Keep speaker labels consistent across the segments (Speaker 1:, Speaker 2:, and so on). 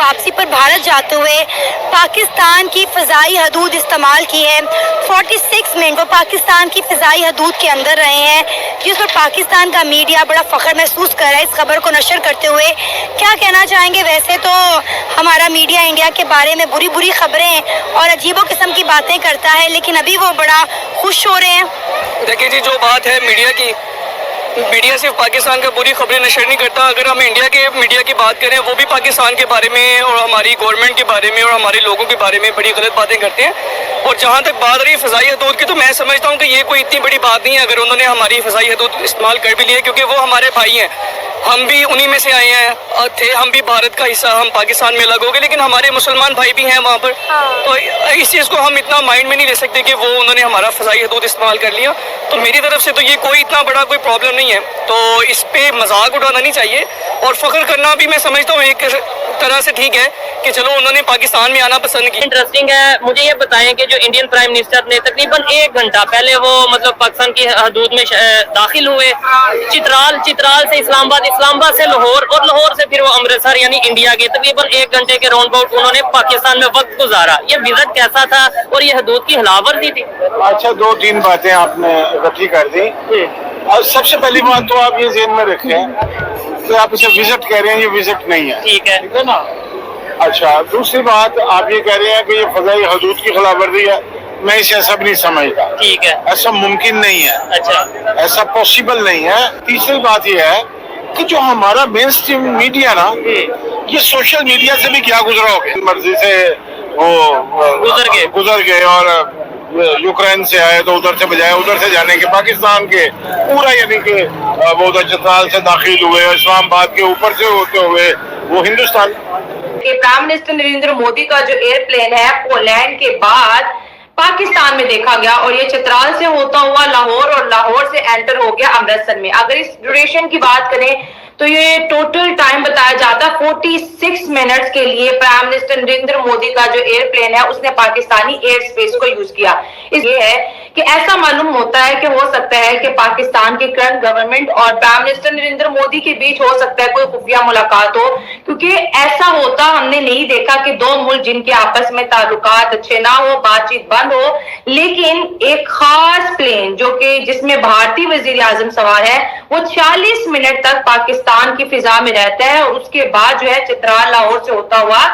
Speaker 1: वापसी पर भारत जाते हुए पाकिस्तान की फ़िज़ाई हदूद इस्तेमाल की है। 46 मिनट वो पाकिस्तान की फ़िज़ाई हदूद के अंदर रहे हैं, जिस पर पाकिस्तान का मीडिया बड़ा फ़ख्र महसूस कर रहा है इस खबर को नशर करते हुए। क्या कहना चाहेंगे? वैसे तो हमारा मीडिया इंडिया के बारे में बुरी बुरी खबरें और अजीबो किस्म की बातें करता है, लेकिन अभी वो बड़ा खुश हो रहे हैं।
Speaker 2: देखिए जी, जो बात है मीडिया की, मीडिया सिर्फ पाकिस्तान का बुरी खबरें नशर नहीं करता। अगर हम इंडिया के मीडिया की बात करें, वो भी पाकिस्तान के बारे में और हमारी गवर्नमेंट के बारे में और हमारे लोगों के बारे में बड़ी गलत बातें करते हैं। और जहाँ तक बात रही फ़िज़ाई हदूद की, तो मैं समझता हूँ कि ये कोई इतनी बड़ी बात नहीं है अगर उन्होंने हमारी फ़िज़ाई हदूद इस्तेमाल कर भी ली है, क्योंकि वो हमारे भाई हैं। हम भी उन्हीं में से आए हैं, थे हम भी भारत का हिस्सा, हम पाकिस्तान में अलग हो गए, लेकिन हमारे मुसलमान भाई भी हैं वहाँ पर। तो इस चीज़ को हम इतना माइंड में नहीं ले सकते कि वो उन्होंने हमारा फ़िज़ाई हदूद इस्तेमाल कर लिया। तो मेरी तरफ से तो ये कोई इतना बड़ा कोई प्रॉब्लम नहीं है, तो इस पे मजाक उड़ाना नहीं चाहिए। और फ़ख्र करना भी मैं समझता हूँ एक तरह से ठीक है कि चलो उन्होंने पाकिस्तान में आना पसंद किया।
Speaker 3: इंटरेस्टिंग है। मुझे ये बताएं कि जो इंडियन प्राइम मिनिस्टर ने तकरीबन 1 घंटा पहले वो मतलब पाकिस्तान की हदूद में दाखिल हुए, चित्राल से इस्लामाबाद से लाहौर और लाहौर से फिर वो अमृतसर यानी इंडिया गए। तकरीबन 1 घंटे के राउंड अबाउट उन्होंने पाकिस्तान में वक्त गुजारा। ये विजिट कैसा था और ये हदूद की हिलावर्जी थी?
Speaker 4: अच्छा, 2-3 बातें आपने इकट्ठी कर दी। और सबसे पहली बात तो आप ये ज़हन में रखें कि आप इसे विजिट कह रहे हैं, ये विजिट नहीं है।
Speaker 3: ठीक है
Speaker 4: ना? अच्छा, दूसरी बात आप ये कह रहे हैं कि ये फ़िज़ाई हदूद की खिलाफवर्जी है। मैं इसे ऐसा भी नहीं समझता।
Speaker 3: ठीक है,
Speaker 4: ऐसा मुमकिन नहीं है।
Speaker 3: अच्छा,
Speaker 4: ऐसा पॉसिबल नहीं है। तीसरी बात ये है कि जो हमारा मेन स्ट्रीम मीडिया ना, ये सोशल मीडिया से भी क्या गुजरा हो गया, मर्जी से वो गुजर गए और यूक्रेन से आए तो उधर से बजाय उधर से जाने के पाकिस्तान के पूरा यानी कि वो उधर चित्राल से दाखिल हुए, इस्लामाबाद के ऊपर से होते हुए वो हिंदुस्तान
Speaker 5: कि प्राइम मिनिस्टर नरेंद्र मोदी का जो एयरप्लेन है पोलैंड के बाद पाकिस्तान में देखा गया और ये चित्राल से होता हुआ लाहौर और लाहौर से एंटर हो गया अमृतसर में। अगर इस ड्यूरेशन की बात करें तो ये टोटल टाइम बताया जाता है 46 मिनट्स के लिए प्राइम मिनिस्टर नरेंद्र मोदी का जो एयरप्लेन है उसने पाकिस्तानी एयर स्पेस को यूज किया। इसलिए है कि ऐसा मालूम होता है कि हो सकता है कि पाकिस्तान की करंट गवर्नमेंट और प्राइम मिनिस्टर नरेंद्र मोदी के बीच हो सकता है कोई खुफिया मुलाकात हो, क्योंकि ऐसा होता हमने नहीं देखा कि दो मुल्क जिनके आपस में ताल्लुकात अच्छे ना हो, बातचीत बंद हो, लेकिन एक खास प्लेन जो कि जिसमें भारतीय वजीर आजम सवार है वो 40 मिनट तक पाकिस्तान की फिजा में रहता है और उसके बाद जो है चित्राल लाहौर से होता हुआ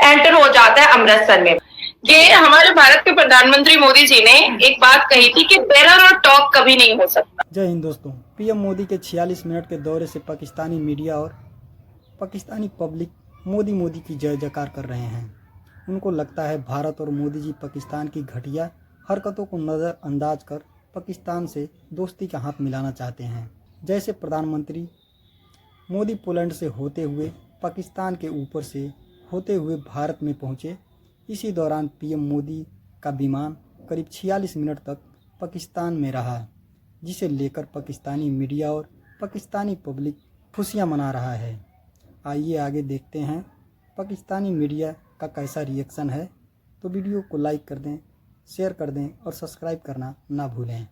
Speaker 5: एंटर हो जाता है अमृतसर में।
Speaker 6: ये हमारे भारत के प्रधानमंत्री मोदी जी ने एक बात कही थी कि टेरर और टॉक कभी नहीं हो सकता।
Speaker 7: जय हिंद दोस्तों, पीएम मोदी के 46 मिनट के दौरे से पाकिस्तानी मीडिया और पाकिस्तानी पब्लिक मोदी की जय जयकार कर रहे हैं। उनको लगता है भारत और मोदी जी पाकिस्तान की घटिया हरकतों को नज़रअंदाज कर पाकिस्तान से दोस्ती का हाथ मिलाना चाहते हैं। जैसे प्रधानमंत्री मोदी पोलैंड से होते हुए पाकिस्तान के ऊपर से होते हुए भारत में पहुंचे। इसी दौरान पीएम मोदी का विमान करीब 46 मिनट तक पाकिस्तान में रहा, जिसे लेकर पाकिस्तानी मीडिया और पाकिस्तानी पब्लिक खुशियां मना रहा है। आइए आगे देखते हैं पाकिस्तानी मीडिया का कैसा रिएक्शन है। तो वीडियो को लाइक कर दें, शेयर कर दें और सब्सक्राइब करना ना भूलें।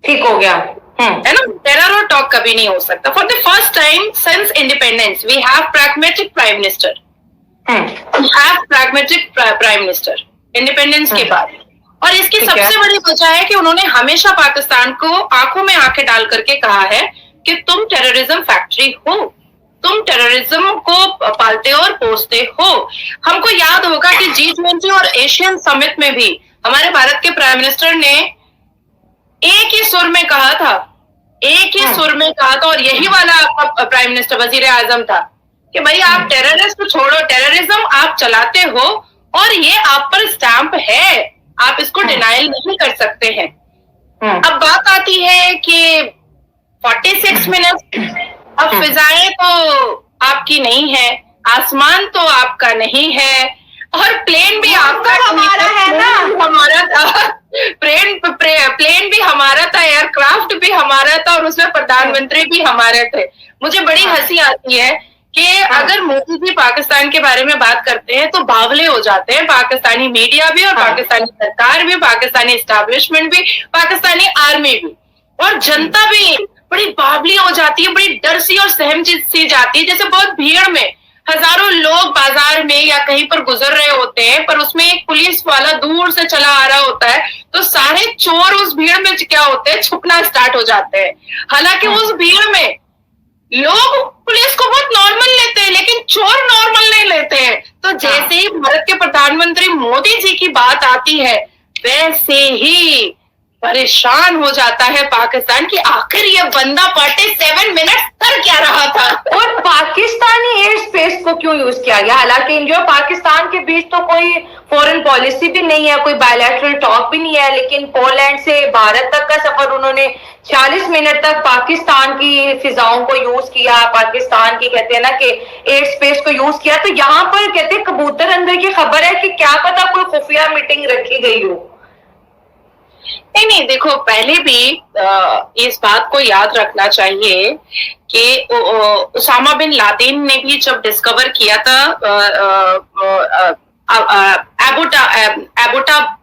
Speaker 5: ठीक हो गया
Speaker 6: है ना, टेरर और टॉक कभी नहीं हो सकता। For the first time since independence we have pragmatic prime minister, prime minister independence के बाद। और इसकी सबसे बड़ी वजह है कि उन्होंने हमेशा पाकिस्तान को आंखों में आंखें डाल करके कहा है कि तुम टेररिज्म फैक्ट्री हो, तुम टेररिज्म को पालते और पोसते हो। हमको याद होगा कि G20 और एशियन समिट में भी हमारे भारत के प्राइम मिनिस्टर ने एक ही सुर में कहा था, और यही वाला आपका प्राइम मिनिस्टर वजीर आजम था कि भाई आप टेररिस्ट छोड़ो, टेररिज्म आप चलाते हो और ये आप पर स्टैंप है, आप इसको डिनाइल नहीं कर सकते हैं। अब बात आती है कि 46 मिनट, अब फिजाएं तो आपकी नहीं है, आसमान तो आपका नहीं है और प्लेन भी आपका
Speaker 5: हमारा है ना,
Speaker 6: हमारा था, प्लेन भी हमारा था, एयरक्राफ्ट भी हमारा था और उसमें प्रधानमंत्री भी हमारे थे। मुझे बड़ी हंसी आती है कि अगर मोदी जी पाकिस्तान के बारे में बात करते हैं तो बावले हो जाते हैं, पाकिस्तानी मीडिया भी और पाकिस्तानी सरकार भी, पाकिस्तानी एस्टैब्लिशमेंट भी, पाकिस्तानी आर्मी भी और जनता भी बड़ी बावली हो जाती है, बड़ी डर सी और सहम सी जाती है, जैसे बहुत भीड़ में हजारों लोग बाजार में या कहीं पर गुजर रहे होते हैं, पर उसमें एक पुलिस वाला दूर से चला आ रहा होता है, तो सारे चोर उस भीड़ में क्या होते हैं, छुपना स्टार्ट हो जाते हैं। हालांकि उस भीड़ में लोग पुलिस को बहुत नॉर्मल लेते हैं, लेकिन चोर नॉर्मल नहीं लेते हैं। तो जैसे ही भारत के प्रधानमंत्री मोदी जी की बात आती है, वैसे ही परेशान हो जाता है पाकिस्तान की आखिर ये बंदा 47 मिनट कर क्या रहा था।
Speaker 5: और पाकिस्तानी एयर स्पेस को क्यों यूज किया गया? हालांकि इंडिया और पाकिस्तान के बीच तो कोई फॉरेन पॉलिसी भी नहीं है, कोई बायलैटरल टॉक भी नहीं है, लेकिन पोलैंड से भारत तक का सफर उन्होंने 40 मिनट तक पाकिस्तान की फिजाओं को यूज किया, पाकिस्तान की कहते हैं ना कि एयर स्पेस को यूज किया। तो यहाँ पर कहते हैं कबूतर अंदर की खबर है कि क्या पता कोई खुफिया मीटिंग रखी गई हो।
Speaker 6: नहीं, देखो, पहले भी इस बात को याद रखना चाहिए कि उसामा बिन लादेन ने भी जब डिस्कवर किया था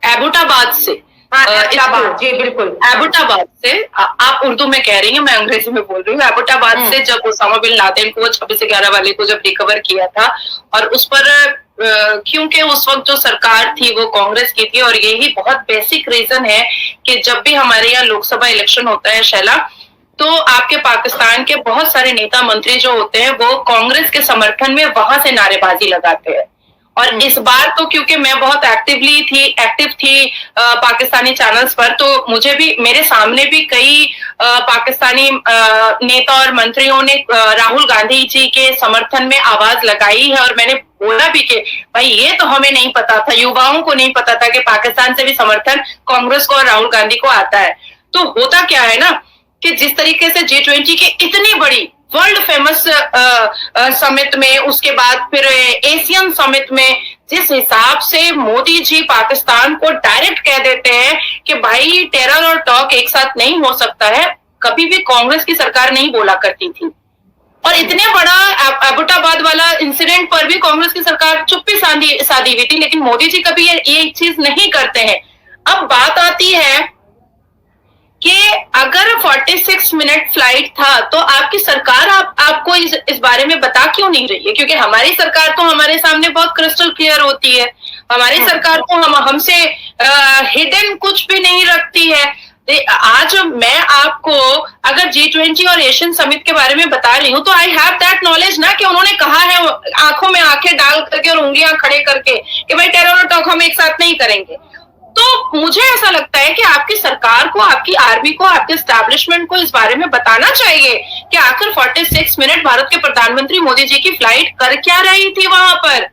Speaker 6: एबोटाबाद से,
Speaker 5: जी बिल्कुल,
Speaker 6: एबोटाबाद से, आप उर्दू में कह रही हैं, मैं अंग्रेजी में बोल रही हूँ। एबोटाबाद से जब उसामा बिन लादेन को 26/11 वाले को जब रिकवर किया था, और उस पर क्योंकि उस वक्त जो सरकार थी वो कांग्रेस की थी, और यही बहुत बेसिक रीजन है कि जब भी हमारे यहाँ लोकसभा इलेक्शन होता है शैला, तो आपके पाकिस्तान के बहुत सारे नेता मंत्री जो होते हैं वो कांग्रेस के समर्थन में वहां से नारेबाजी लगाते हैं। और इस बार तो क्योंकि मैं बहुत एक्टिव थी पाकिस्तानी चैनल्स पर, तो मुझे भी, मेरे सामने भी कई पाकिस्तानी नेता और मंत्रियों ने राहुल गांधी जी के समर्थन में आवाज लगाई है। और मैंने बोला भी कि भाई ये तो हमें नहीं पता था, युवाओं को नहीं पता था कि पाकिस्तान से भी समर्थन कांग्रेस को और राहुल गांधी को आता है। तो होता क्या है ना कि जिस तरीके से G20 के इतनी बड़ी वर्ल्ड फेमस समिट में, उसके बाद फिर एशियन समिट में, जिस हिसाब से मोदी जी पाकिस्तान को डायरेक्ट कह देते हैं कि भाई टेरर और टॉक एक साथ नहीं हो सकता है, कभी भी कांग्रेस की सरकार नहीं बोला करती थी। और इतने बड़ा एबोटाबाद वाला इंसिडेंट पर भी कांग्रेस की सरकार चुप्पी साधी हुई थी, लेकिन मोदी जी कभी ये चीज नहीं करते हैं। अब बात आती है कि अगर 46 मिनट फ्लाइट था तो आपकी सरकार आपको इस बारे में बता क्यों नहीं रही है? क्योंकि हमारी सरकार तो हमारे सामने बहुत क्रिस्टल क्लियर होती है, हमारी सरकार तो हमसे हिडन कुछ भी नहीं रखती है। आज मैं आपको अगर G20 और एशियन समिट के बारे में बता रही हूँ तो आई हैव दैट नॉलेज ना, कि उन्होंने कहा है आंखों में आंखें डाल करके और उंगलियां खड़े करके कि भाई टेरर और टॉक हम एक साथ नहीं करेंगे। तो मुझे ऐसा लगता है कि आपकी सरकार को, आपकी आर्मी को, आपके एस्टैब्लिशमेंट को इस बारे में बताना चाहिए कि आखिर 46 मिनट भारत के प्रधानमंत्री मोदी जी की फ्लाइट कर क्या रही थी वहां पर,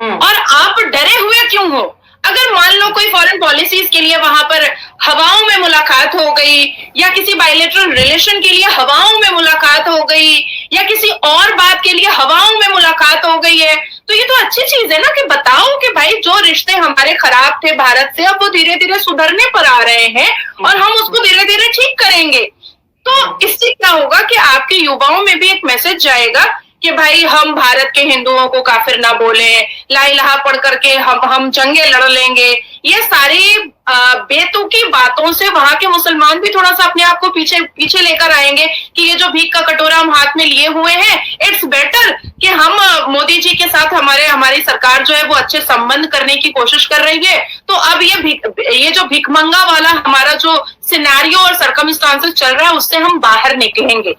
Speaker 6: और आप डरे हुए क्यों हो? अगर मान लो कोई फॉरेन पॉलिसीज के लिए वहां पर हवाओं में मुलाकात हो गई, या किसी बायलैटरल रिलेशन के लिए हवाओं में मुलाकात हो गई, या किसी और बात के लिए हवाओं में मुलाकात हो गई है, तो ये तो अच्छी चीज है ना कि बताओ कि भाई जो रिश्ते हमारे खराब थे भारत से, अब वो धीरे धीरे सुधरने पर आ रहे हैं और हम उसको धीरे धीरे ठीक करेंगे। तो इससे क्या होगा कि आपके युवाओं में भी एक मैसेज जाएगा कि भाई हम भारत के हिंदुओं को काफिर ना बोलें, ला इलाहा पढ़ करके हम जंगे लड़ लेंगे। ये सारी बेतुकी बातों से वहां के मुसलमान भी थोड़ा सा अपने आप को पीछे लेकर आएंगे कि ये जो भीख का कटोरा हम हाथ में लिए हुए हैं, इट्स बेटर कि हम मोदी जी के साथ हमारी सरकार जो है वो अच्छे संबंध करने की कोशिश कर रही है। तो अब ये जो भिखमंगा वाला हमारा जो सिनेरियो और सर्कमस्टांसेस चल रहा है उससे हम बाहर निकलेंगे।